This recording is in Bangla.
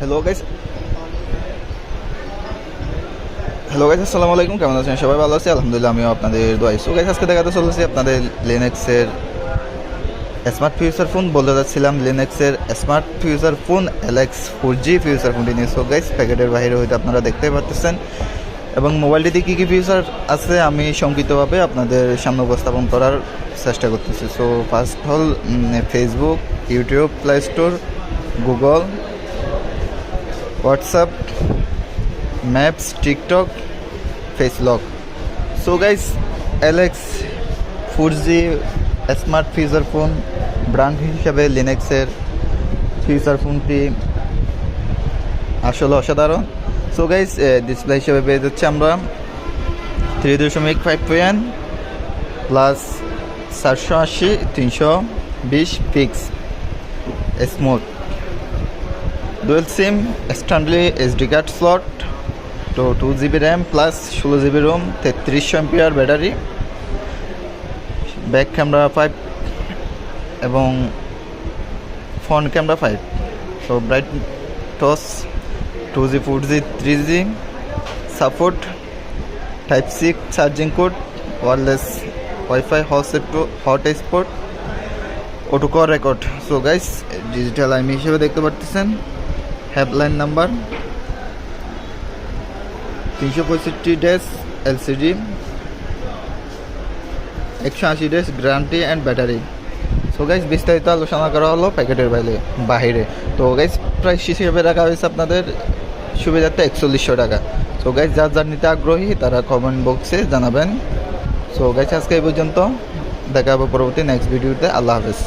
হ্যালো গাইস আসসালামু আলাইকুম। কেমন আছেন সবাই? ভালো আছি আলহামদুলিল্লাহ, আমিও আপনাদের দোয়াই। সো গাইস, আজকে দেখাতে চলেছি আপনাদের লিনাক্সের স্মার্ট ফিউচার ফোন। বলতে যাচ্ছিলাম লিনাক্সের smart future phone LX 4G future ফোনটি নিয়ে। সো গাইস, প্যাকেটের বাইরে হয়তো আপনারা দেখতেই পাচ্ছেন এবং মোবাইলটিতে কী কী ফিউচার আছে আমি সংক্ষিপ্তভাবে আপনাদের সামনে উপস্থাপন করার চেষ্টা করতেছি। সো ফার্স্ট হল Facebook, YouTube, play store, Google, WhatsApp, maps, TikTok, face lock. So guys, LX 4G smart future phone brand হিসাবে লিনাক্সের ফিউচার ফোনটি আসলে অসাধারণ। সো গাইস, ডিসপ্লে হিসেবে পেয়ে যাচ্ছে আমরা 3.5 plus 480/320 pix smooth dual SIM, externally SD card slot, তো 2GB RAM plus 16GB ROM, 3300 MPR battery, back camera 5 এবং ফ্রন্ট ক্যামেরা 5। সো ব্রাইট টস 2G 4G 3G support, Type-C charging cord, wireless wifi, hotspot, auto call record. So guys, digital আইমি হিসেবে দেখতে পারতেছেন। Helpline number 365 days LCD, 180 days guarantee and battery. So guys, বিস্তারিত আলোচনা করা হলো প্যাকেটের বাহিরে। তো গাইস, প্রাইস হিসেবে রাখা হয়েছে আপনাদের সুবিধার্থে 4100 টাকা। সো গাইস, যার নিতে আগ্রহী তারা কমেন্ট বক্সে জানাবেন। সো গাইস, আজকে এই পর্যন্ত, দেখা হবে পরবর্তী নেক্সট ভিডিওতে। আল্লাহ হাফেজ।